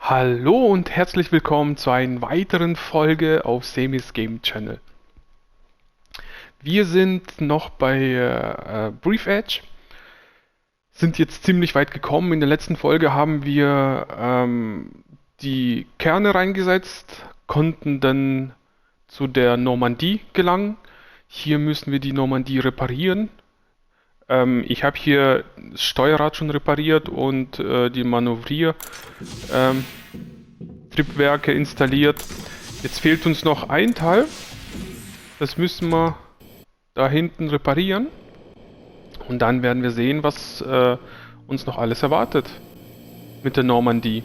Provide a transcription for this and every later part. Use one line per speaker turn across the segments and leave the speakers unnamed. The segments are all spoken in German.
Hallo und herzlich willkommen zu einer weiteren Folge auf Semis Game Channel. Wir sind noch bei Breathedge, sind jetzt ziemlich weit gekommen. In der letzten Folge haben wir die Kerne reingesetzt, konnten dann zu der Normandie gelangen. Hier müssen wir die Normandie reparieren. Ich habe hier das Steuerrad schon repariert und die Manövriertriebwerke installiert. Jetzt fehlt uns noch ein Teil. Das müssen wir da hinten reparieren. Und dann werden wir sehen, was uns noch alles erwartet mit der Normandie.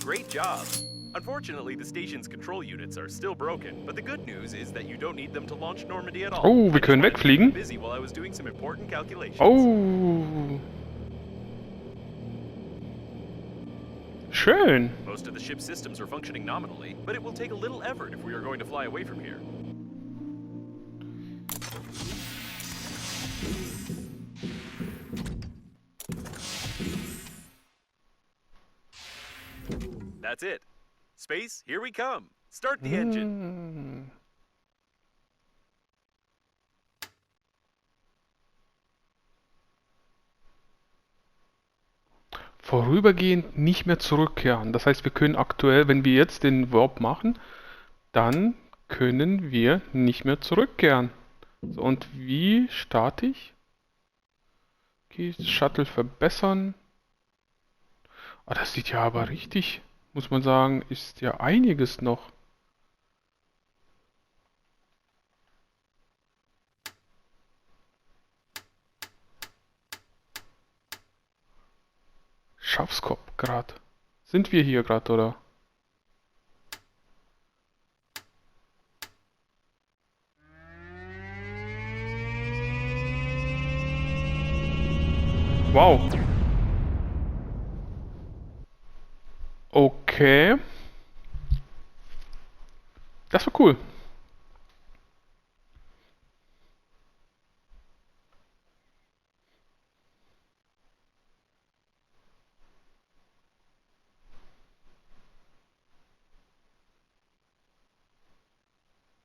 Great job! Unfortunately, the station's control units are still broken, but the good news is that you don't need them to launch Normandy at all.
Oh, wir können wegfliegen.
Busy while I was doing some important calculations.
Oh. Schön.
Most of the ship's systems are functioning nominally, but it will take a little effort if we are going to fly away from here. That's it. Space, here we come. Start the engine.
Vorübergehend nicht mehr zurückkehren. Das heißt, wir können aktuell, wenn wir jetzt den Warp machen, dann können wir nicht mehr zurückkehren. So, und wie starte ich? Okay, Shuttle verbessern. Ah, das sieht ja aber richtig, muss man sagen, ist ja einiges noch. Schaffskopf gerade. Sind wir hier gerade, oder? Wow. Okay. Das war cool.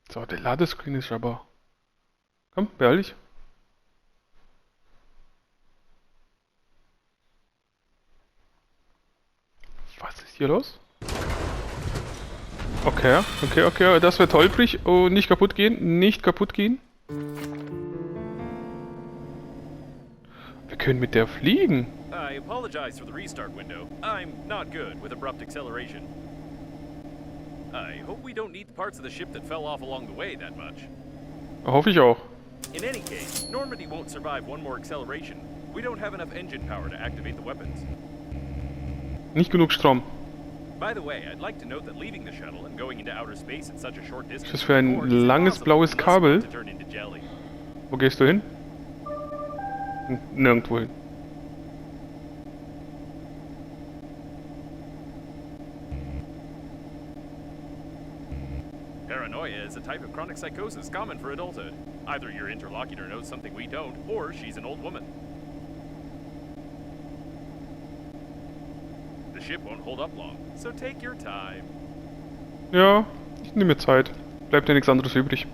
So, der Ladescreen ist aber... Komm, beehrlich. Was ist hier los? Okay, das wird holprig. Oh, nicht kaputt gehen, nicht kaputt gehen. Wir können mit der fliegen.
I apologize for the restart window. I'm not good with abrupt acceleration. I hope we don't need the parts of the ship that fell off along the way that much.
Hoffe ich auch.
In any case, Normandy won't survive one more acceleration. We don't have enough engine power to activate the weapons.
Nicht genug Strom.
By the way, I'd like to note that leaving the shuttle and going into outer space at such a short distance
Was für ein
is
langes
impossible
blaues
unless
Kabel.
we want to turn into jelly.
Wo gehst du hin? Nirgendwo hin.
Paranoia is a type of chronic psychosis common for adulthood. Either your interlocutor knows something we don't, or she's an old woman. The ship won't hold up long, so take your time.
Ja, ich nehme mir Zeit. Bleibt ja nichts anderes übrig.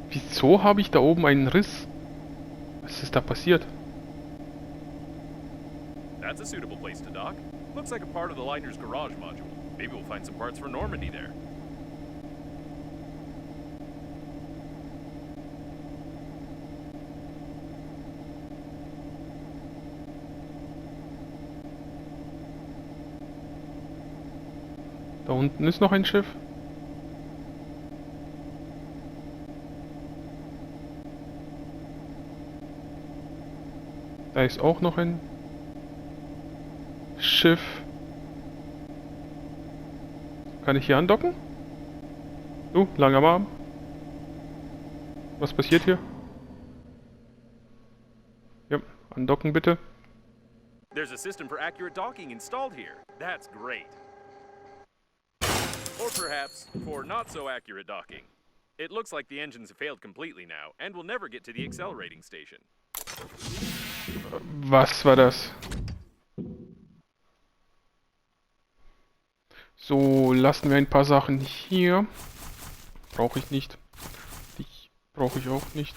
Wieso habe ich da oben einen Riss? Was ist da passiert?
That's a suitable place to dock. Looks like a part of the liner's garage module. Maybe we'll find some parts for Normandy there.
Da unten ist noch ein Schiff. Da ist auch noch ein Schiff. Kann ich hier andocken? Du, langer Arm. Was passiert hier? Ja, andocken bitte.
There's a system for accurate docking installed here. That's great. Or perhaps for not so accurate docking. It looks like the engines have failed completely now and will never get to the accelerating station.
Was war das? So, lassen wir ein paar Sachen hier. Brauche ich nicht. Dich brauche ich auch nicht.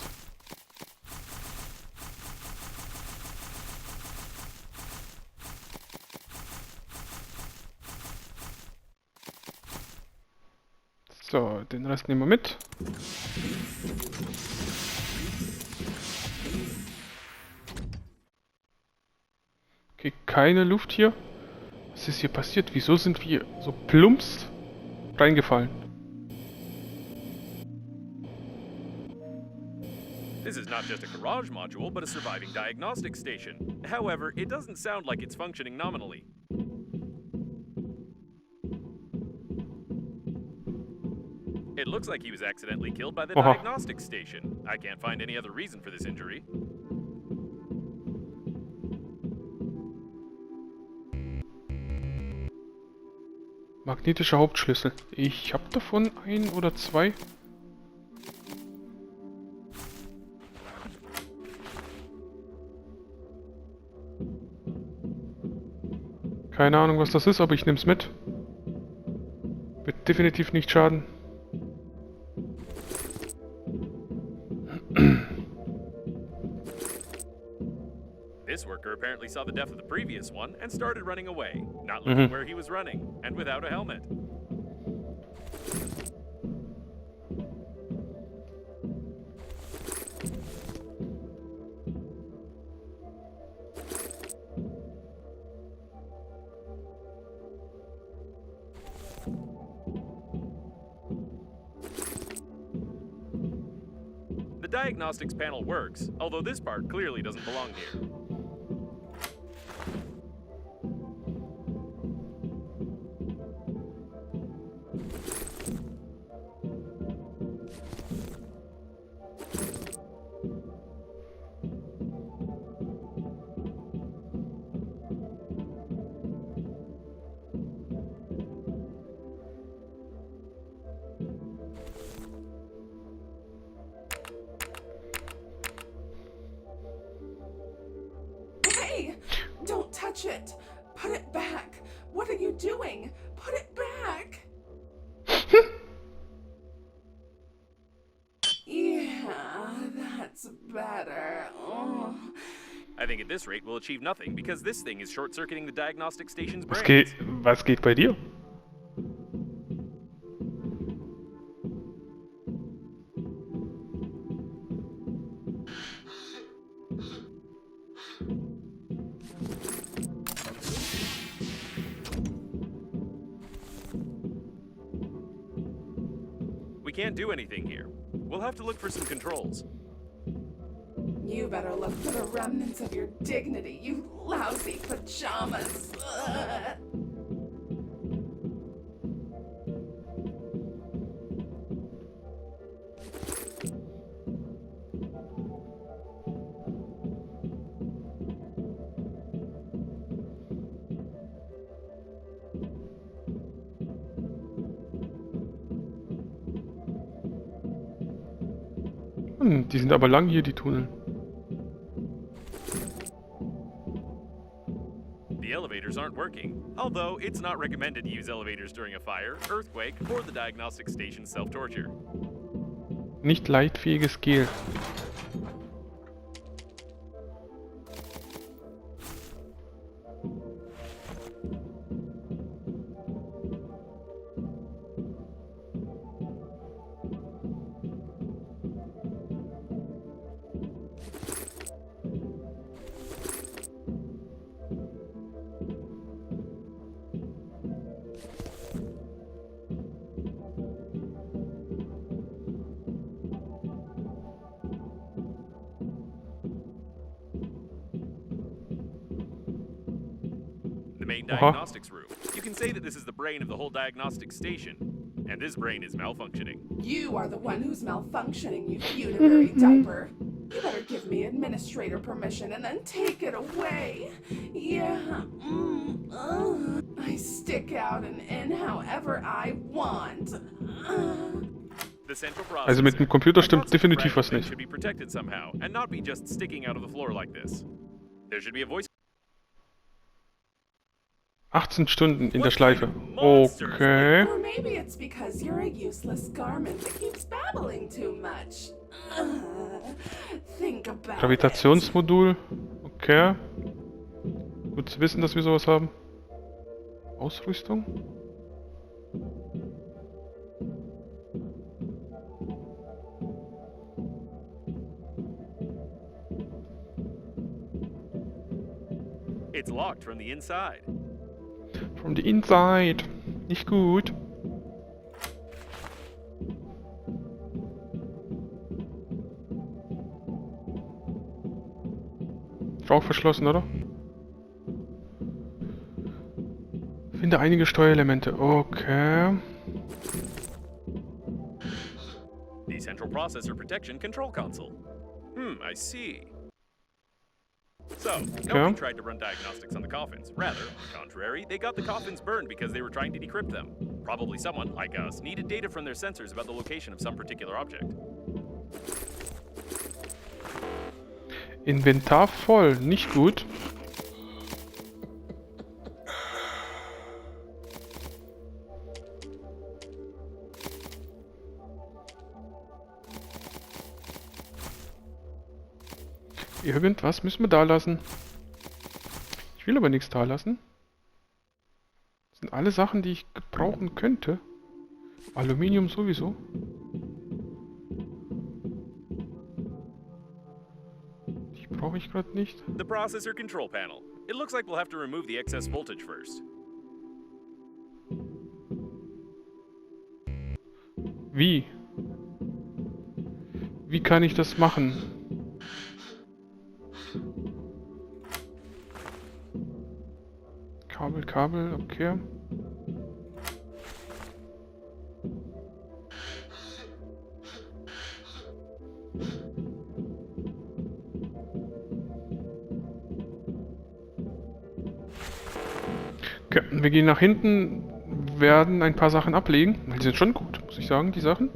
So, den Rest nehmen wir mit. Okay, keine Luft hier. Was ist hier passiert? Wieso sind wir so plumps reingefallen?
This is not just a garage module, but a surviving diagnostic station. However, it doesn't sound like it's functioning nominally. It looks like he was accidentally killed by the
Aha.
diagnostic station. I can't find any other reason for this injury.
Magnetischer Hauptschlüssel. Ich habe davon ein oder zwei. Keine Ahnung, was das ist, aber ich nehme es mit. Wird definitiv nicht schaden.
This worker apparently saw the death of the previous one and started running away, not looking where he was running, and without a helmet. The diagnostics panel works, although this part clearly doesn't belong here.
Hey! Don't touch it! Put it back! What are you doing? Put it back! Yeah, that's better. Oh.
I think at this rate we'll achieve nothing because this thing is short-circuiting the diagnostic station's
Was
brains.
geht bei dir?
We can't do anything here. We'll have to look for some controls.
You better look for the remnants of your dignity, you lousy pajamas. Ugh.
Die sind aber lang hier, die Tunnel.
The elevators aren't working, although it's not recommended to use elevators during a fire, earthquake, or the diagnostic station's self-torture.
Nicht leitfähiges Gel.
main
Aha.
diagnostics room. You can say that this is the brain of the whole diagnostic station. And this brain is malfunctioning.
You are the one who's malfunctioning, you funerary diaper. You better give me administrator permission and then take it away. Yeah. I stick out and in however I want.
The central
Also mit dem Computer stimmt
processor.
definitiv was nicht.
Should be protected somehow and not be just sticking out of the floor like this. There should be a voice.
18 Stunden in der Schleife. Okay.
Or maybe it's because you're a useless garment that keeps babbling too much. Think about it.
Gravitationsmodul. Okay. Gut zu wissen, dass wir sowas haben. Ausrüstung.
It's locked from the inside.
From the inside. Nicht gut. Ist auch verschlossen, oder? Finde einige Steuerelemente. Okay.
The central processor protection control console. I see. So, nobody tried to run diagnostics on the coffins. Rather, on the contrary, they got the coffins burned because they were trying to decrypt them. Probably someone, like us, needed data from their sensors about the location of some particular object.
Inventar voll. Nicht gut. Irgendwas müssen wir da lassen. Ich will aber nichts da lassen. Das sind alle Sachen, die ich gebrauchen könnte. Aluminium sowieso. Die brauche ich gerade nicht.
The processor control panel. It looks like we'll have to remove the excess voltage first.
Wie? Wie kann ich das machen? Kabel, okay. Okay, wir gehen nach hinten, werden ein paar Sachen ablegen. Die sind schon gut, muss ich sagen, die Sachen.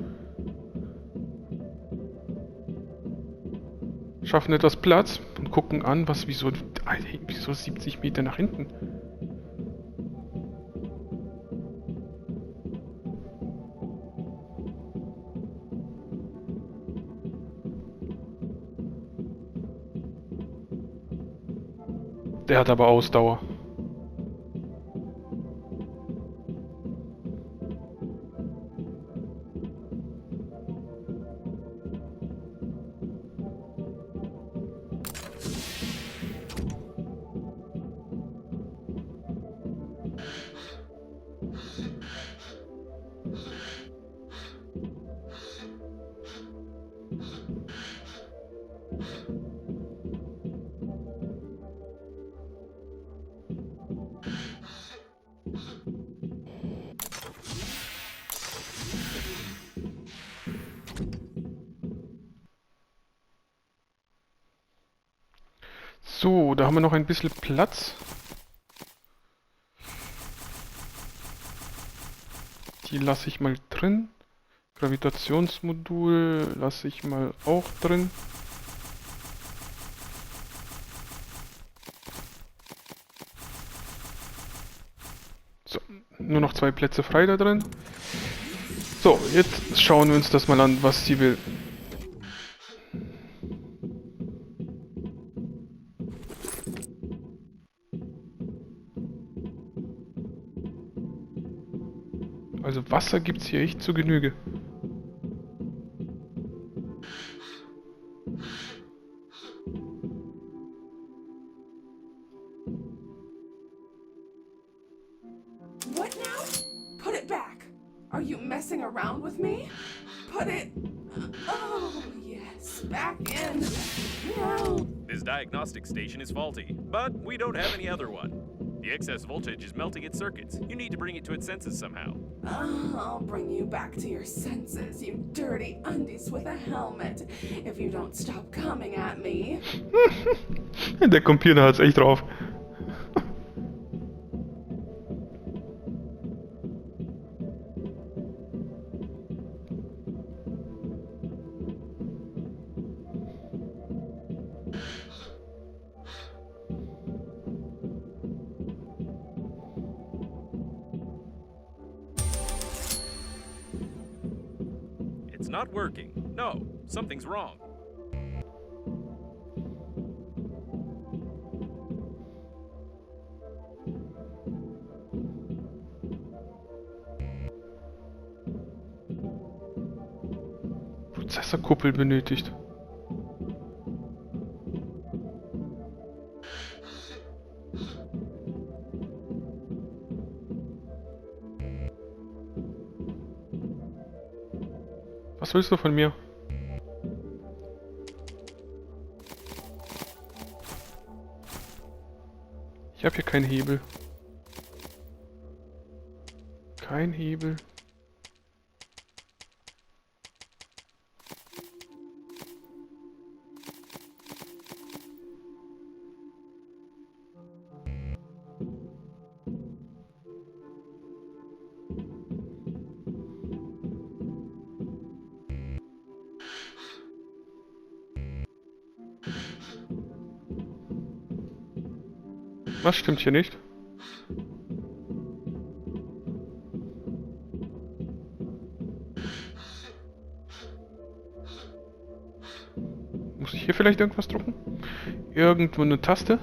Schaffen etwas Platz und gucken an, wieso 70 Meter nach hinten. Der hat aber Ausdauer. So, da haben wir noch ein bisschen Platz. Die lasse ich mal drin. Gravitationsmodul lasse ich mal auch drin. So, nur noch 2 Plätze frei da drin. So, jetzt schauen wir uns das mal an, was sie will. Also Wasser gibt es hier echt zu Genüge.
What now? Put it back. Are you messing around with me? Put it... Oh, yes. Back in. Now.
This diagnostic station is faulty, but we don't have any other one. The excess voltage is melting its circuits. You need to bring it to its senses somehow.
I'll bring you back to your senses, you dirty undies with a helmet, if you don't stop coming at me.
Der Computer hat's echt drauf.
It's not working. No, something's wrong.
Prozessorkuppel benötigt. Was willst du von mir? Ich habe hier keinen Hebel. Kein Hebel. Was stimmt hier nicht? Muss ich hier vielleicht irgendwas drücken? Irgendwo eine Taste?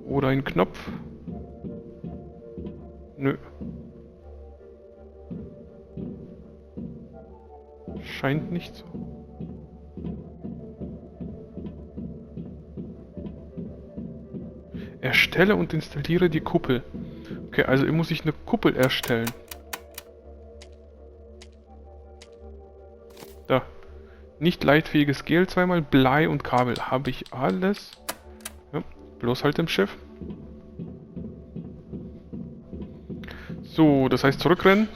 Oder ein Knopf? Nö. Scheint nicht so. Erstelle und installiere die Kuppel. Okay, also muss ich eine Kuppel erstellen. Da. Nicht leitfähiges Gel zweimal, Blei und Kabel. Habe ich alles. Ja, bloß halt im Schiff. So, das heißt zurückrennen.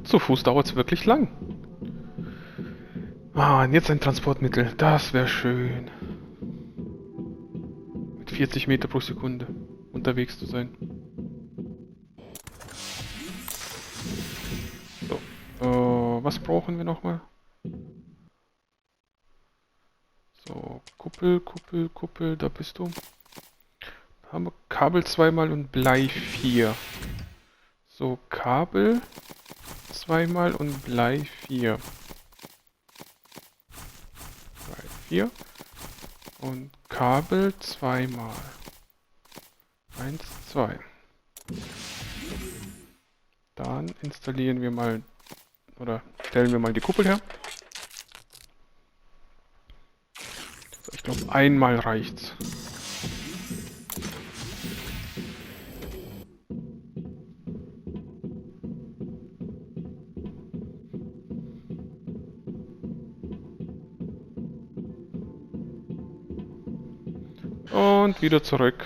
Zu Fuß dauert es wirklich lang. Ah, und jetzt ein Transportmittel. Das wäre schön. Mit 40 Meter pro Sekunde unterwegs zu sein. So, was brauchen wir nochmal? So, Kuppel, Kuppel, Kuppel, da bist du. Da haben wir Kabel zweimal und Blei 4. So, Kabel zweimal und Blei 4. 3, 4. Und Kabel zweimal. 1, 2. Dann installieren wir mal, oder stellen wir mal die Kuppel her. So, ich glaube, einmal reicht's. Und wieder zurück.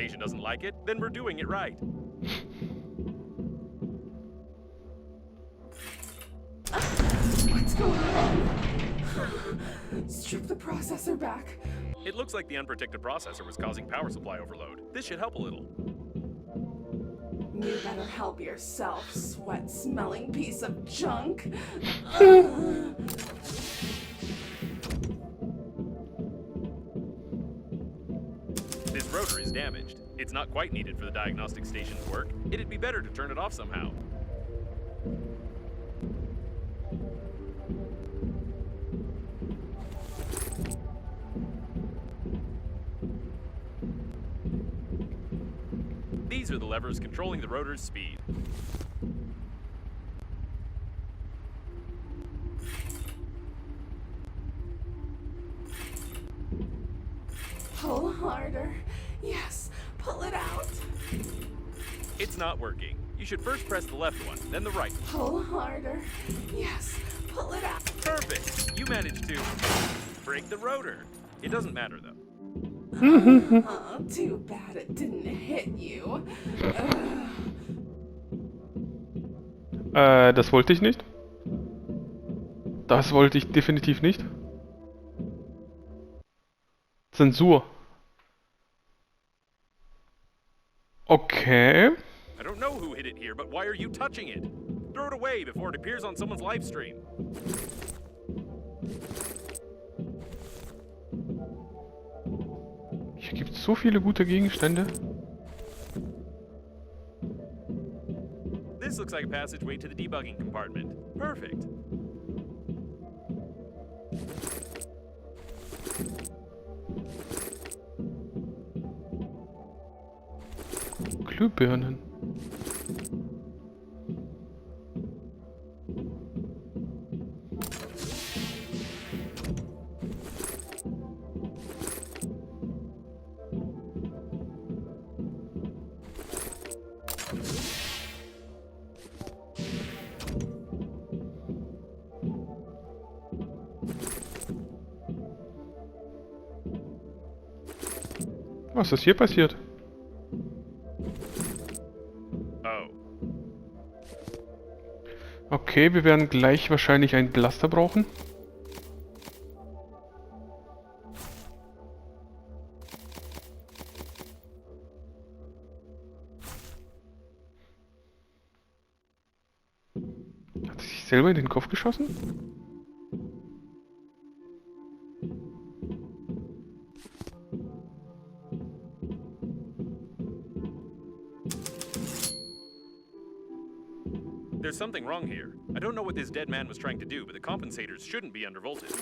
station doesn't like it, then we're doing it right.
What's going on? Strip the processor back.
It looks like the unprotected processor was causing power supply overload. This should help a little.
You better help yourself, sweat-smelling piece of junk.
This rotor is damaged. It's not quite needed for the diagnostic station to work. It'd be better to turn it off somehow. These are the levers controlling the rotor's speed.
Pull harder. Yes, pull it out.
It's not working. You should first press the left one, then the right.
Pull harder. Yes, pull it out.
Perfect! You managed to break the rotor. It doesn't matter though.
Oh, too bad it didn't hit you.
Das wollte ich nicht. Das wollte ich definitiv nicht. Zensur. Okay.
I don't know who hit it here, but why are you touching it? Throw it away before it appears on someone's live stream.
Hier gibt es so viele gute Gegenstände.
This looks like a passageway to the debugging compartment. Perfect.
Glühbirnen. Was ist hier passiert?
Oh.
Okay, wir werden gleich wahrscheinlich einen Blaster brauchen. Hat sie sich selber in den Kopf geschossen?
There's something wrong here. I don't know what this dead man was trying to do, but the compensators shouldn't be undervolted.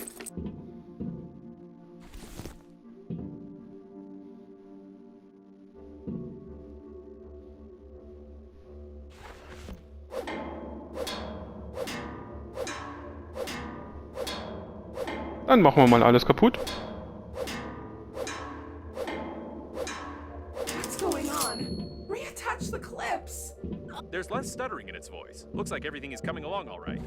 Dann machen wir mal alles kaputt.
What's going on? Reattach the clips.
There's less stuttering in its voice. Looks like everything is coming along all right.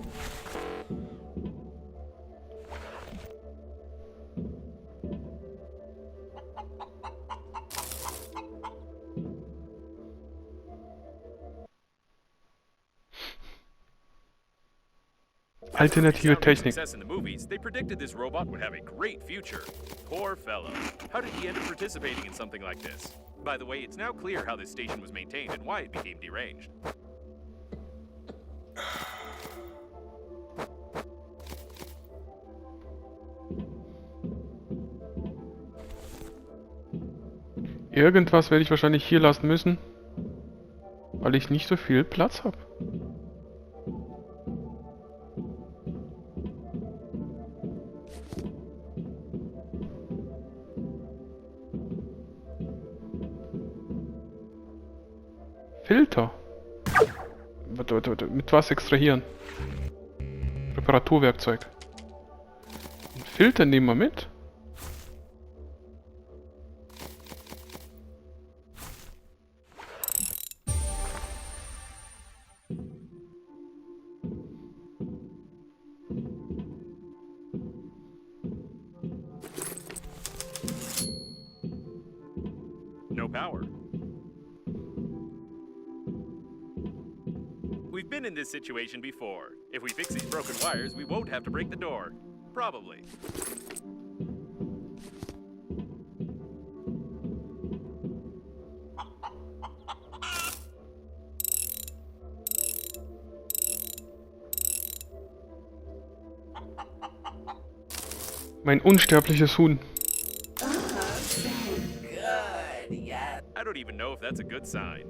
Alternative Technik.
Success in the movies, they predicted this robot would have a great future. Poor fellow. How did he end up participating in something like this? By the way, it's now clear how this station was maintained and why it became deranged.
Irgendwas werde ich wahrscheinlich hier lassen müssen, weil ich nicht so viel Platz habe. Filter. Warte. Mit was extrahieren? Reparaturwerkzeug. Einen Filter nehmen wir mit.
No power. We've been in this situation before. If we fix these broken wires, we won't have to break the door. Probably.
Mein unsterbliches Huhn.
So good, yeah.
I don't even know if that's a good sign.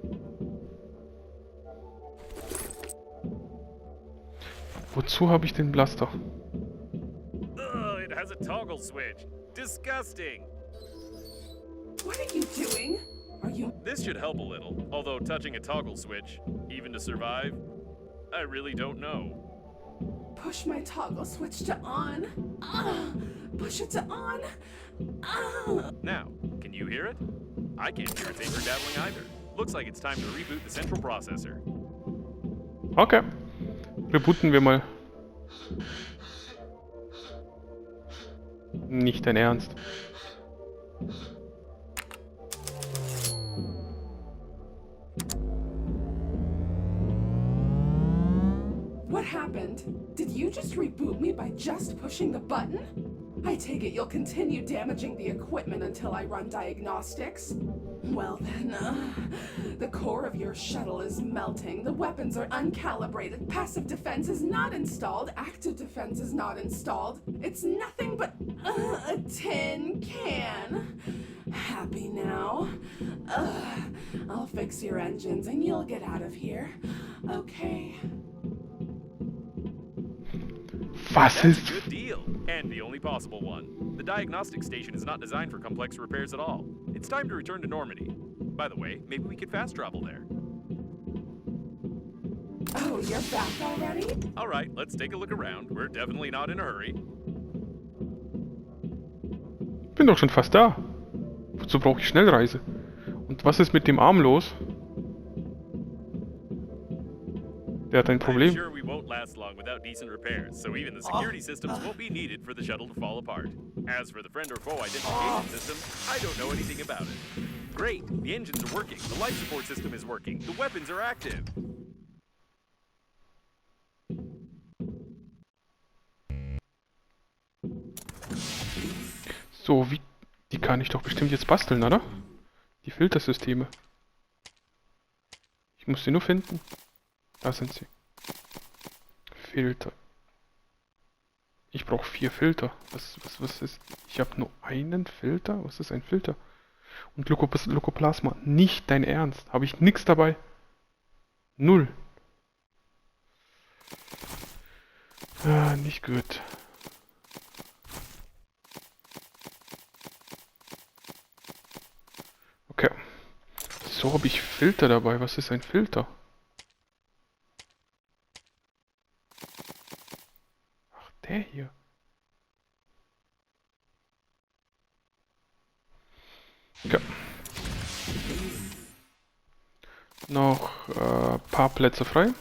Wozu habe ich den Blaster?
Ugh, it has a toggle switch. Disgusting.
What are you doing? Are you...
This should help a little, although touching a toggle switch, even to survive, I really don't know.
Push my toggle switch to on. Push it to on.
Now, can you hear it? I can't hear its anchor dabbling either. Looks like it's time to reboot the central processor.
Okay. Rebooten wir mal. Nicht dein Ernst.
What happened? Did you just reboot me by just pushing the button? I take it you'll continue damaging the equipment until I run diagnostics? Well then, the core of your shuttle is melting, the weapons are uncalibrated, passive defense is not installed, active defense is not installed. It's nothing but a tin can. Happy now? I'll fix your engines and you'll get out of here. Okay.
Was
That's a
ist...
good deal, and the only possible one. The diagnostic station is not designed for complex repairs at all. It's time to return to Normandy. By the way, maybe we could fast travel there.
Oh, you're back already?
All right, let's take a look around. We're definitely not in a hurry.
Bin doch schon fast da. Wozu brauche ich Schnellreise? Und was ist mit dem Arm los? Der hat ein
I'm
Problem.
sure we won't last long without decent repairs, so even the security systems won't be needed for the shuttle to fall apart. As for the friend or foe identification system, I don't know anything about it. Great, the engines are working, the life support system is working, the weapons are active.
So, wie... Die kann ich doch bestimmt jetzt basteln, oder? Die Filtersysteme. Ich muss sie nur finden. Da sind sie. Filter. Ich brauche 4 Filter. Was ist... Ich habe nur einen Filter? Was ist ein Filter? Und Lukoplasma. Nicht dein Ernst. Habe ich nichts dabei. 0. Nicht gut. Okay. So habe ich Filter dabei. Was ist ein Filter? Ach, der hier. Okay. Noch paar Plätze frei.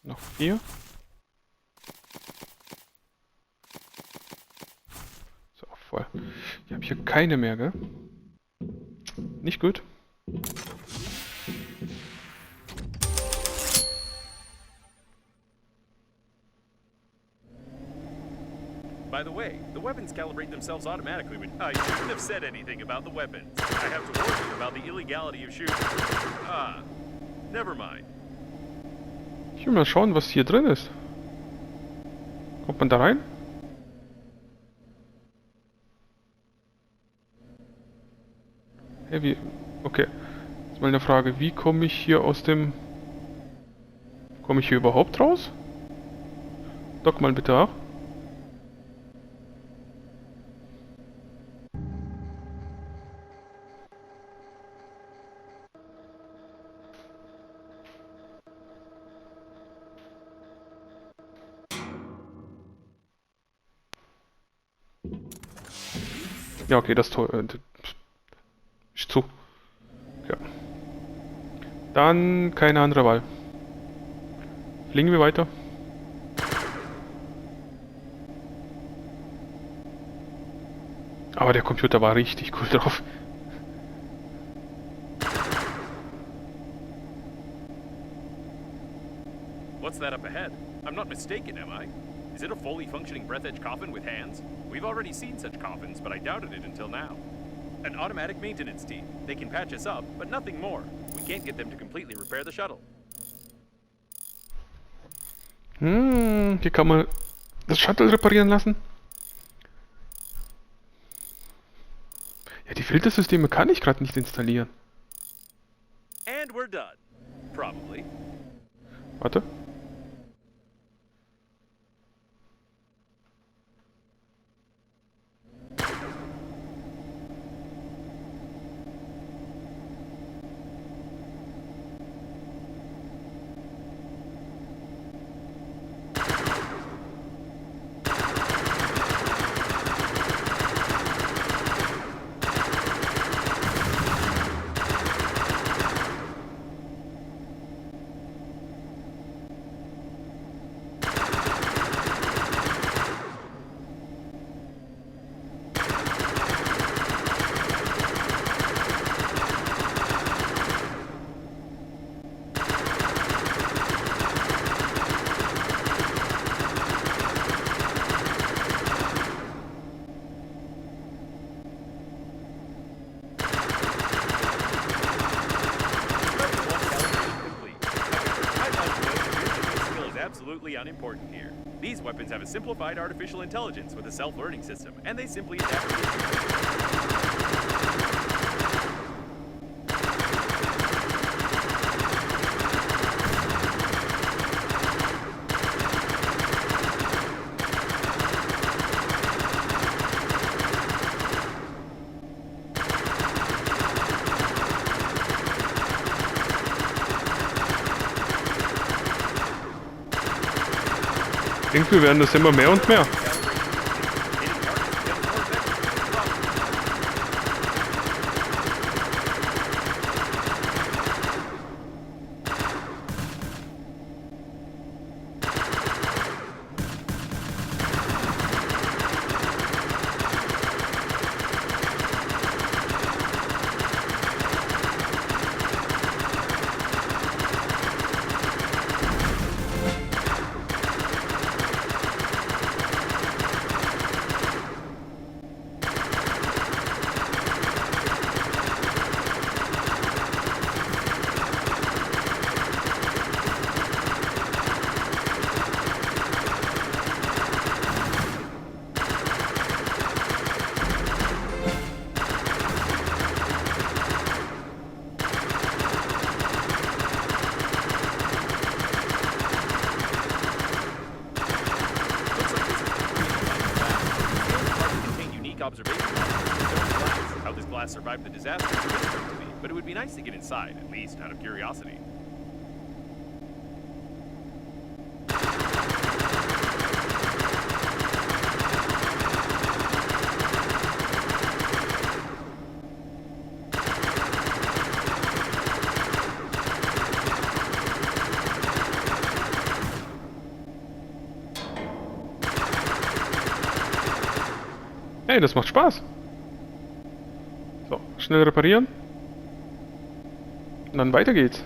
Noch 4. So, voll. Ich habe hier keine mehr, gell? Nicht gut.
By the way, the weapons calibrate themselves automatically when... I shouldn't have said anything about the weapons. I have to warn you about the illegality of shooting. Never mind.
Ich will mal schauen, was hier drin ist. Kommt man da rein? Hey, wie... Okay. Jetzt mal eine Frage. Wie komme ich hier aus dem... Komme ich hier überhaupt raus? Dock mal bitte ab. Ja, okay, das Tor ist zu. Ja. Dann keine andere Wahl. Fliegen wir weiter. Aber der Computer war richtig cool drauf.
What's that up ahead? I'm not mistaken, am I? Is it a fully functioning Breathedge coffin with hands? We've already seen such coffins, but I doubted it until now. An automatic maintenance team. They can patch us up, but nothing more. We can't get them to completely repair the shuttle.
Hier kann man das Shuttle reparieren lassen. Ja, die Filtersysteme kann ich gerade nicht installieren.
And we're done. Probably.
Warte.
Absolutely unimportant here. These weapons have a simplified artificial intelligence with a self-learning system, and they simply adapt to
Irgendwie werden das immer mehr und mehr.
How this glass survived the disaster is difficult to me, but it would be nice to get inside, at least out of curiosity.
Hey, das macht Spaß. So, schnell reparieren. Und dann weiter geht's.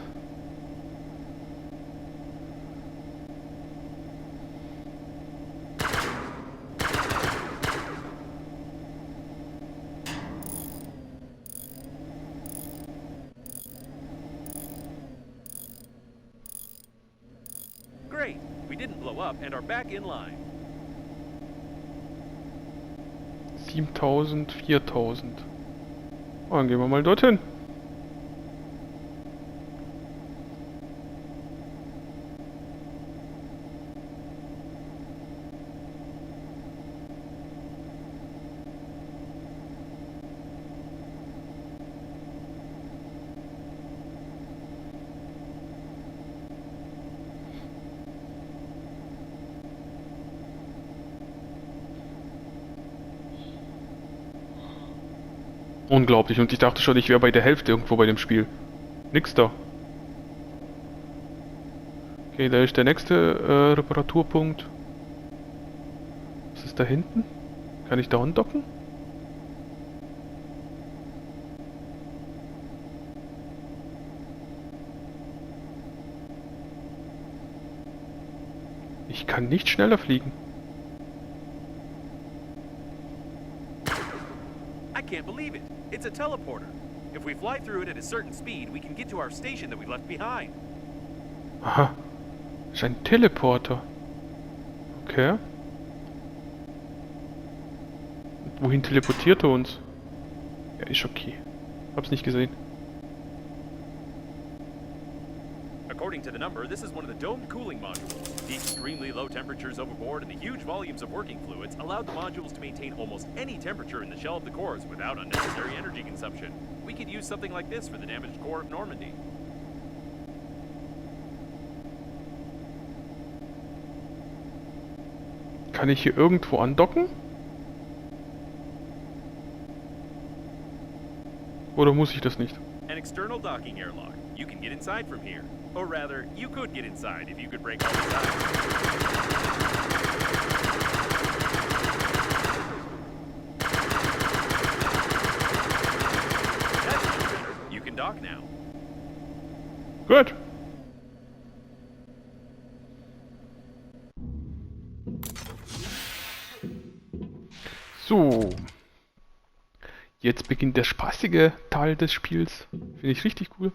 Great! We didn't blow up and are back in line.
7000, 4000. Dann gehen wir mal dorthin. Unglaublich. Und ich dachte schon, ich wäre bei der Hälfte irgendwo bei dem Spiel. Nix da. Okay, da ist der nächste Reparaturpunkt. Was ist da hinten? Kann ich da andocken? Ich kann nicht schneller fliegen.
I can't believe it. It's a teleporter. If we fly through it at a certain speed, we can get to our station that we left behind.
Aha. Das ist ein Teleporter. Okay. Und wohin teleportiert er uns? Ja, ist okay. Hab's nicht gesehen.
According to the number, this is one of the domed cooling modules. The extremely low temperatures overboard and the huge volumes of working fluids allowed the modules to maintain almost any temperature in the shell of the cores without unnecessary energy consumption. We could use something like this for the damaged core of Normandy.
Kann ich hier irgendwo andocken? Oder muss ich das nicht?
An external docking airlock. You can get inside from here. Or rather, you could get inside if you could break all the ties. That's much better. You can dock now.
Gut. So. Jetzt beginnt der spaßige Teil des Spiels. Finde ich richtig cool.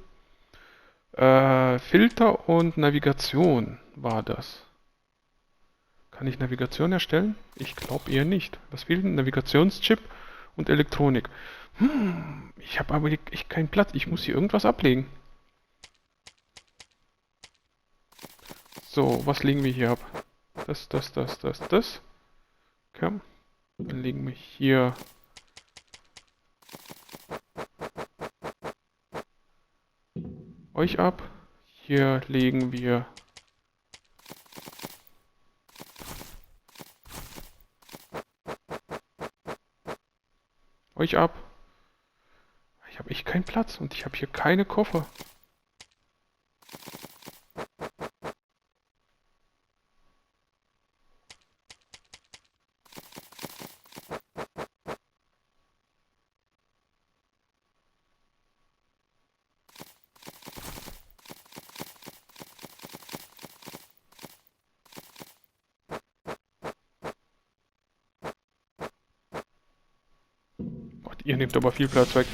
Filter und Navigation war das. Kann ich Navigation erstellen? Ich glaube eher nicht. Was fehlt? Ein Navigationschip und Elektronik. Ich habe aber echt keinen Platz. Ich muss hier irgendwas ablegen. So, was legen wir hier ab? Das. Okay. Dann legen wir hier... euch ab. Hier legen wir euch ab. Ich habe echt keinen Platz und ich habe hier keine Koffer. Ihr nehmt aber viel Platz weg.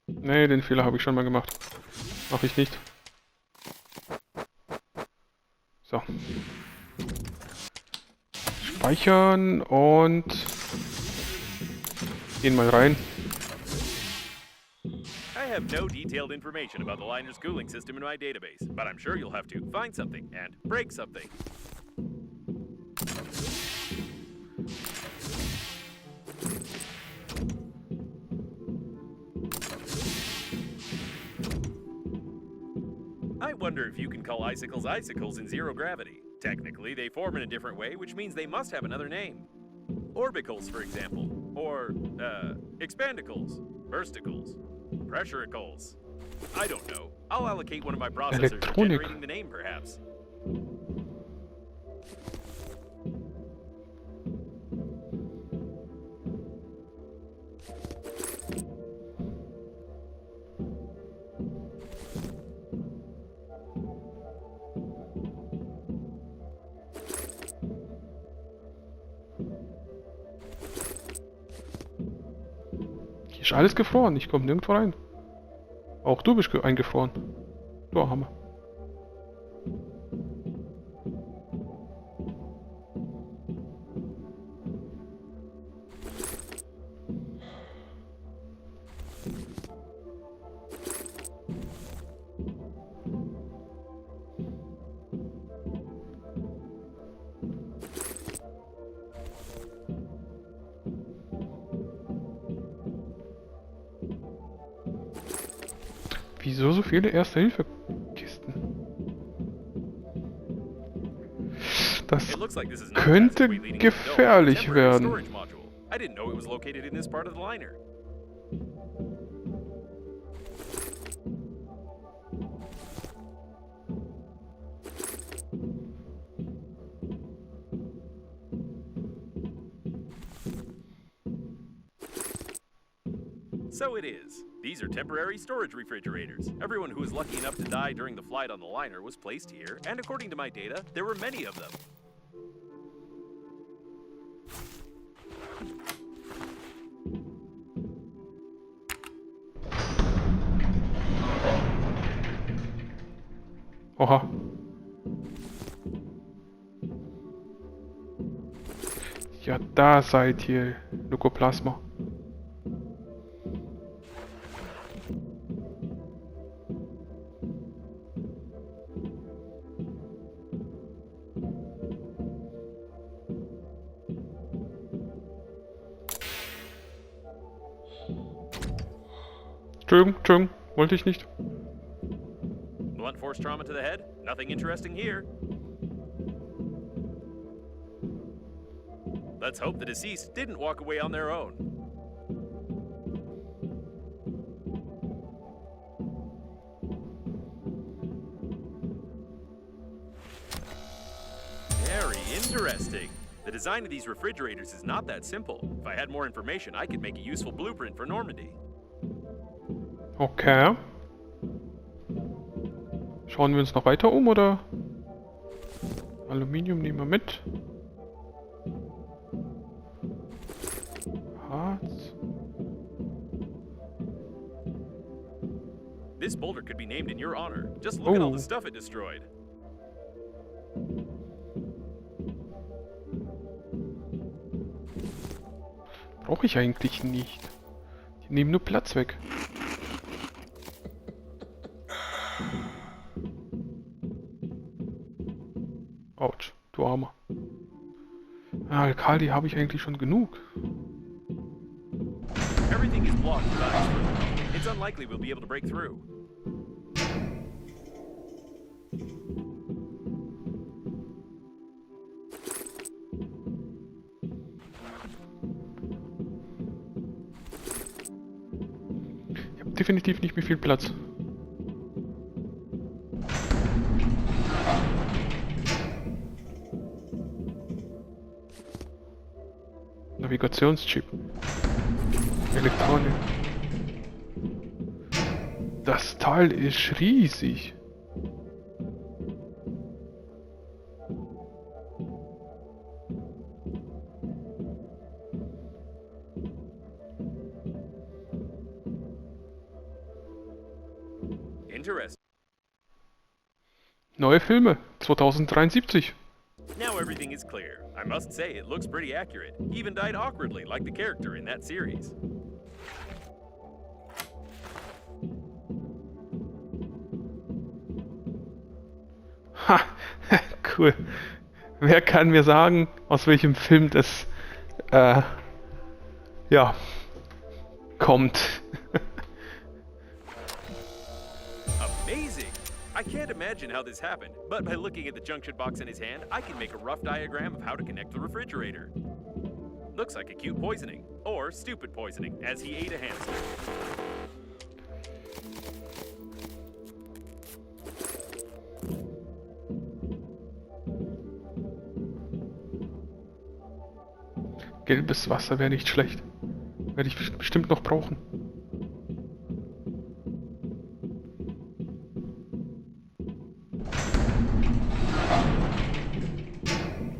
Nee, den Fehler habe ich schon mal gemacht. Mache ich nicht. So. Speichern und gehen mal rein.
I have no detailed information about the liner's cooling system in my database, but I'm sure you'll have to find something and break something. I wonder if you can call icicles icicles in zero gravity. Technically, they form in a different way, which means they must have another name. Orbicles, for example. Or, expandicles, bursticles, pressuricles. I don't know. I'll allocate one of my processors for generating the name, perhaps.
Ist alles gefroren, ich komme nirgendwo rein. Auch du bist eingefroren. So, Hammer. Wieso so viele Erste-Hilfe-Kisten? Das könnte gefährlich werden.
I didn't know it was located in this part of the liner. So it is. These are temporary storage refrigerators. Everyone who was lucky enough to die during the flight on the liner was placed here, and according to my data, there were many of them.
Oha. Ja, da seid ihr, Lykoplasma. Entschuldigung, wollte ich nicht.
Blunt force trauma to the head? Nothing interesting here. Let's hope the deceased didn't walk away on their own. Very interesting. The design of these refrigerators is not that simple. If I had more information, I could make a useful blueprint for Normandy.
Okay. Schauen wir uns noch weiter um, oder? Aluminium nehmen wir mit. Harz.
This boulder could be named in your honor. Just look at all the stuff it destroyed.
Brauche ich eigentlich nicht. Die nehmen nur Platz weg. Autsch, du Armer. Alkali habe ich eigentlich schon genug.
Everything is blocked with ice. It's unlikely we'll be able to break through.
Ich habe definitiv nicht mehr viel Platz. Navigationschip. Elektronik. Das Teil ist riesig.
Interesting.
Neue Filme 2073.
Now everything is clear. I must say, it looks pretty accurate. He even died awkwardly, like the character in that series.
Ha, cool. Wer kann mir sagen, aus welchem Film das, ja, kommt?
Amazing! I can't imagine how this happened, but by looking at the junction box in his hand, I can make a rough diagram of how to connect the refrigerator. Looks like acute poisoning, or stupid poisoning, as he ate a hamster.
Gelbes Wasser wäre nicht schlecht. Werde ich bestimmt noch brauchen.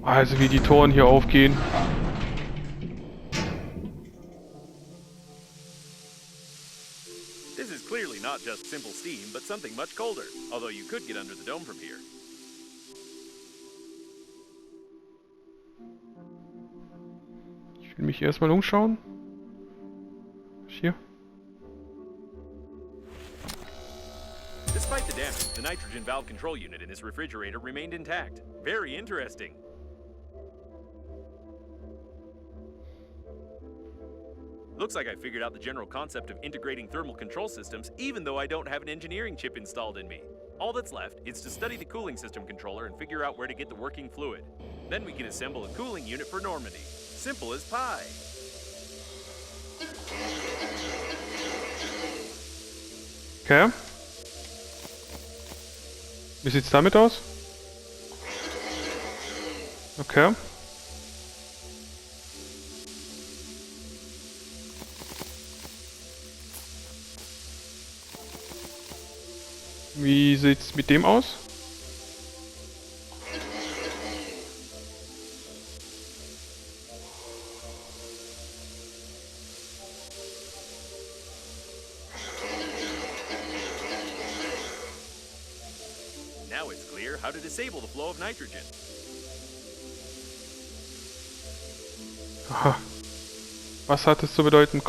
Also wie die Toren hier aufgehen.
This is clearly not just simple steam, but something much colder, although you could get under the dome from here.
Ich will mich erstmal umschauen. Hier.
Despite the damage, the nitrogen valve control unit in this refrigerator remained intact. Very interesting. Looks like I figured out the general concept of integrating thermal control systems, even though I don't have an engineering chip installed in me. All that's left is to study the cooling system controller and figure out where to get the working fluid. Then we can assemble a cooling unit for Normandy. Simple as pie.
Okay. Wie sieht's damit aus? Okay. Wie sieht's mit dem aus?
Now it's clear how to disable the flow of nitrogen.
Aha. Was hat es zu bedeuten?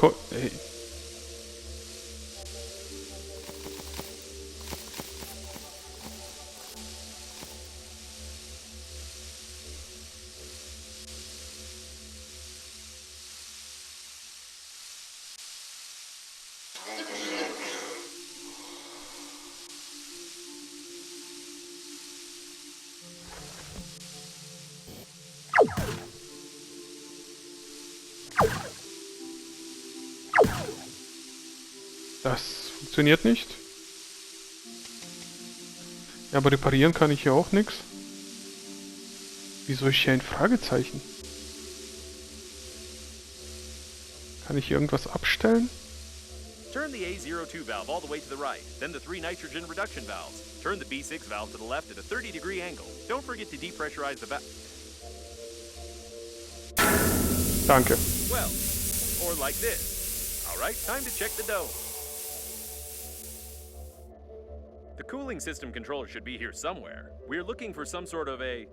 Das funktioniert nicht. Ja, aber reparieren kann ich hier auch nichts. Wieso ist hier ein Fragezeichen? Kann ich hier irgendwas abstellen?
Turn the A02 valve all the way to the right, then the 3 nitrogen reduction valves. Turn the B6 valve to the left at a 30-degree angle. Don't forget to depressurize the valve.
Danke.
Well, or like this. All right, time to check the dough. The cooling system controller should be here somewhere. We're looking for some sort of a,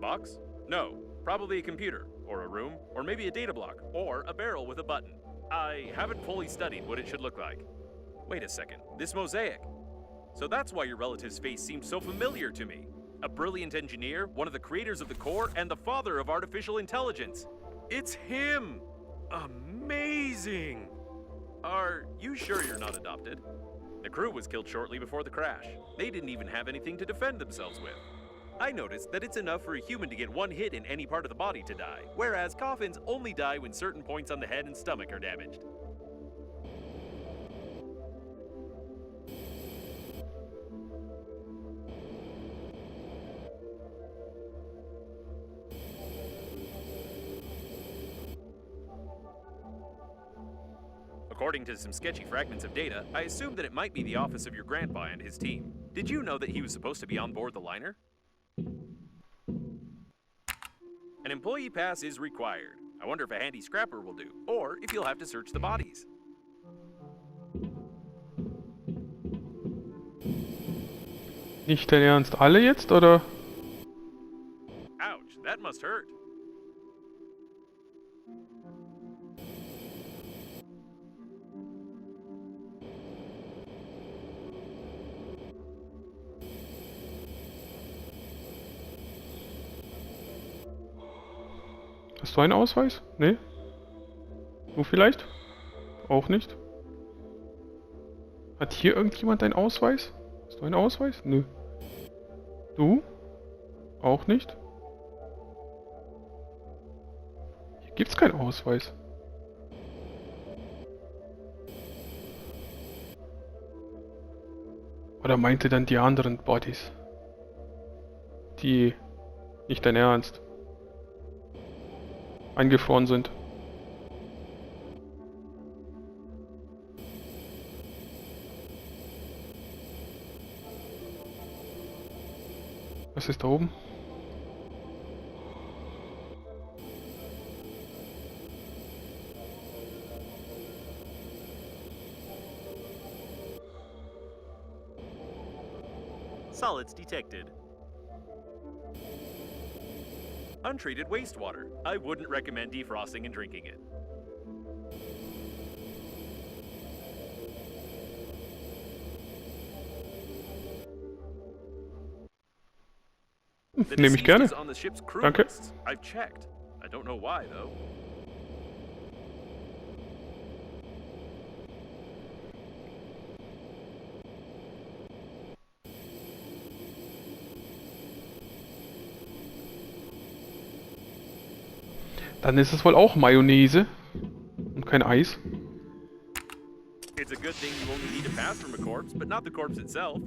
box? No, probably a computer, or a room, or maybe a data block, or a barrel with a button. I haven't fully studied what it should look like. Wait a second, this mosaic. So that's why your relative's face seems so familiar to me. A brilliant engineer, one of the creators of the core, and the father of artificial intelligence. It's him! Amazing! Are you sure you're not adopted? The crew was killed shortly before the crash. They didn't even have anything to defend themselves with. I noticed that it's enough for a human to get one hit in any part of the body to die, whereas coffins only die when certain points on the head and stomach are damaged. According to some sketchy fragments of data, I assumed that it might be the office of your grandpa and his team. Did you know that he was supposed to be on board the liner? An employee pass is required. I wonder if a handy scrapper will do, or if you'll have to search the bodies.
Nicht dein Ernst? Alle jetzt, oder?
Ouch, that must hurt.
Hast du einen Ausweis? Nee? Du vielleicht? Auch nicht? Hat hier irgendjemand einen Ausweis? Hast du einen Ausweis? Nö. Du? Auch nicht? Hier gibt's keinen Ausweis. Oder meinte dann die anderen Bodies? Die nicht dein Ernst eingefroren sind. Was ist da oben?
Solids detected. Untreated wastewater. I wouldn't recommend defrosting and drinking it. The
Nehme ich
deceased
gerne.
is on the ship's crew
Danke.
lists. I've checked. I don't know why though.
Dann ist es wohl auch Mayonnaise und kein Eis.
It's a good thing you only need a pass from a corpse, but not the corpse itself.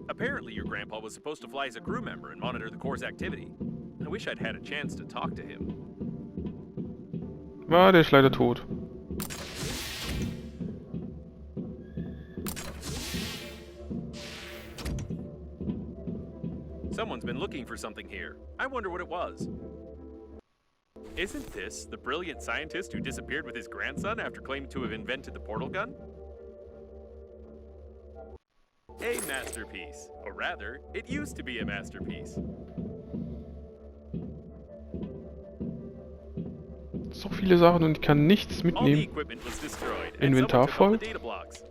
Apparently your grandpa was supposed to fly as a crew member and monitor the core's activity. I wish I'd had a chance to talk to him.
Ah, der ist leider tot.
Someone's been looking for something here. I wonder what it was. Isn't this the brilliant scientist who disappeared with his grandson after claiming to have invented the portal gun? A masterpiece. Or rather, it used to be a masterpiece.
So viele Sachen und ich kann nichts
All the
mitnehmen.
equipment was destroyed, and
Inventar
someone took all
voll.
the data blocks.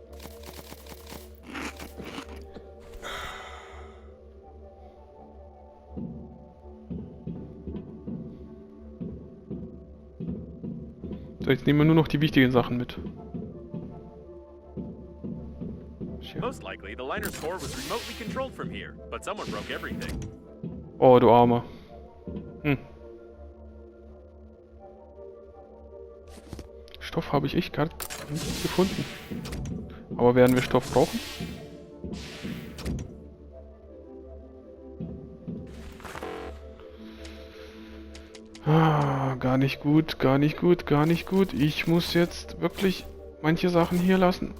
So, jetzt nehmen wir nur noch die wichtigen Sachen mit.
Most likely, the liner's core was remotely controlled from here, but someone broke everything.
Oh, du Armer. Stoff habe ich echt gar nicht gefunden. Aber werden wir Stoff brauchen? Ah, gar nicht gut, gar nicht gut, gar nicht gut. Ich muss jetzt wirklich manche Sachen hier lassen.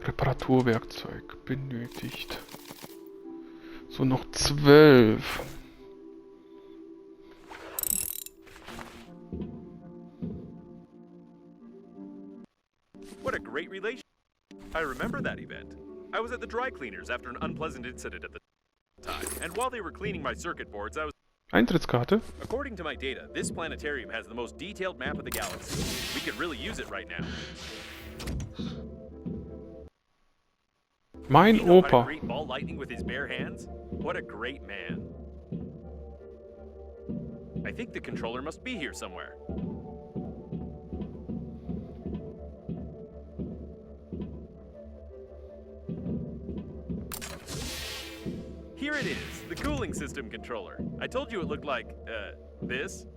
Reparaturwerkzeug benötigt. So, noch 12.
What a great relation. I remember that event. I was at the dry cleaners after an unpleasant incident at the time, and while they were cleaning my circuit boards, I was...
Eintrittskarte.
According to my data, this planetarium has the most detailed map of the galaxy. We could really use it right now.
Mein
You know how to
Opa.
create ball lightning with his bare hands? What a great man. I think the controller must be here somewhere. Here it is, the cooling system controller. I told you it looked like, this.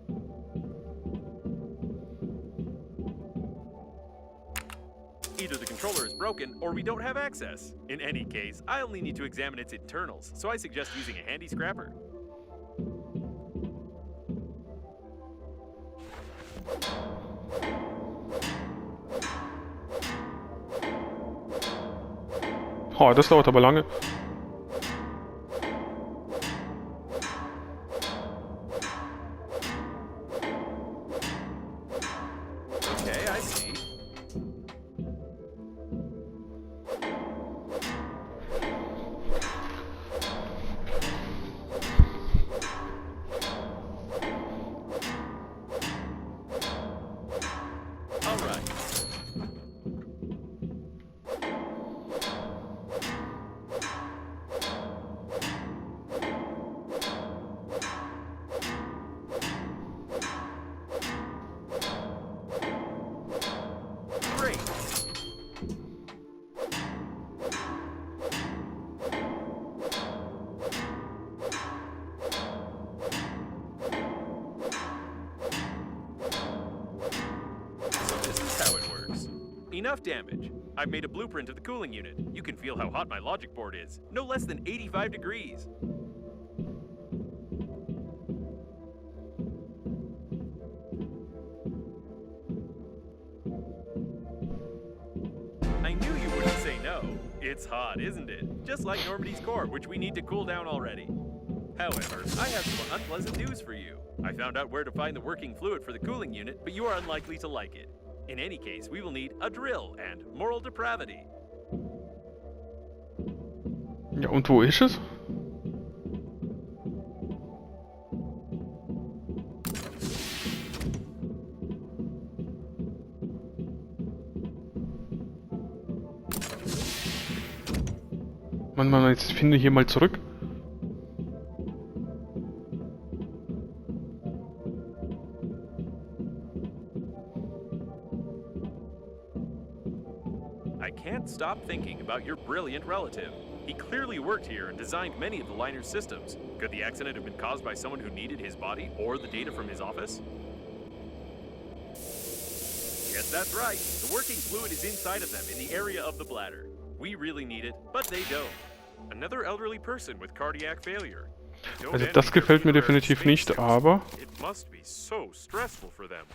Either the controller is broken, or we don't have access. In any case, I only need to examine its internals, so I suggest using a handy scrapper.
Oh, das dauert aber lange.
Okay, I see. All right. Great. So this is how it works. Enough damage. I've made a blueprint of the cooling unit. You can feel how hot my logic board is. No less than 85 degrees. I knew you wouldn't say no. It's hot, isn't it? Just like Normandy's core, which we need to cool down already. However, I have some unpleasant news for you. I found out where to find the working fluid for the cooling unit, but you are unlikely to like it. In any case, we will need a drill and moral depravity.
Ja, und wo ist es? Mann, jetzt finde ich hier mal zurück.
I can't stop thinking about your brilliant relative. He clearly worked here and designed many of the liner's systems. Could the accident have been caused by someone who needed his body or the data from his office? Yes, that's right. The working fluid is inside of them, in the area of the bladder. We really need it, but they don't. Another elderly person with cardiac failure. Don't
Also
envy
das
their
gefällt mir
funerary
definitiv nicht,
spacesuits.
aber...
It must be so stressful for them.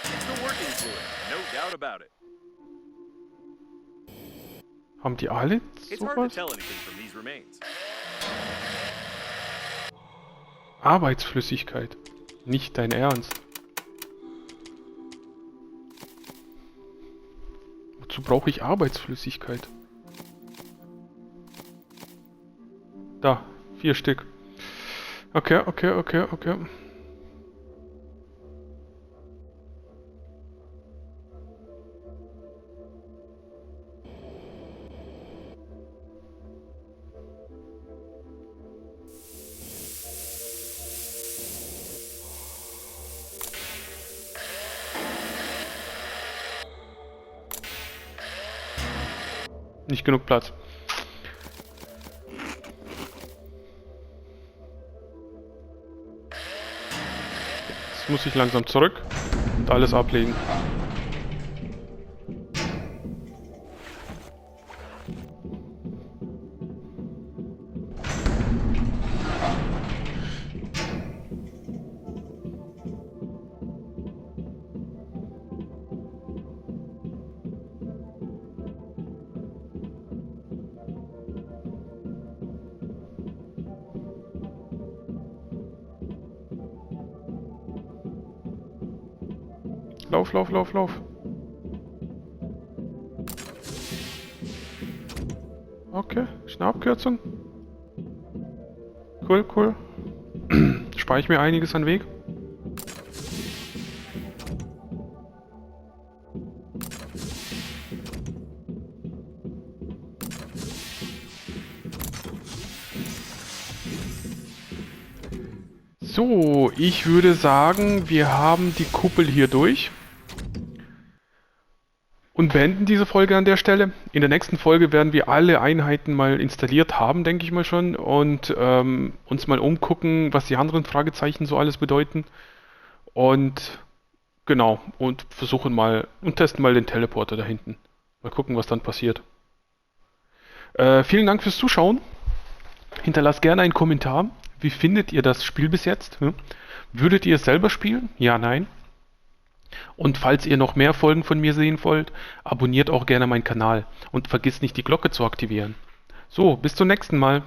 It's the working fluid, no doubt about it.
Haben die alle
It's hard to
sowas?
tell anything from these remains.
Arbeitsflüssigkeit. Nicht dein Ernst. Wozu brauche ich Arbeitsflüssigkeit? Da, 4 Stück. Okay. Nicht genug Platz. Jetzt muss ich langsam zurück und alles ablegen. Lauf. Okay, ist eine Abkürzung. Cool. Spare ich mir einiges an Weg. So, ich würde sagen, wir haben die Kuppel hier durch. Und beenden diese Folge an der Stelle. In der nächsten Folge werden wir alle Einheiten mal installiert haben, denke ich mal schon. Und uns mal umgucken, was die anderen Fragezeichen so alles bedeuten. Und genau, und versuchen mal und testen mal den Teleporter da hinten. Mal gucken, was dann passiert. Vielen Dank fürs Zuschauen. Hinterlasst gerne einen Kommentar. Wie findet ihr das Spiel bis jetzt? Würdet ihr es selber spielen? Ja, nein? Und falls ihr noch mehr Folgen von mir sehen wollt, abonniert auch gerne meinen Kanal und vergisst nicht die Glocke zu aktivieren. So, bis zum nächsten Mal.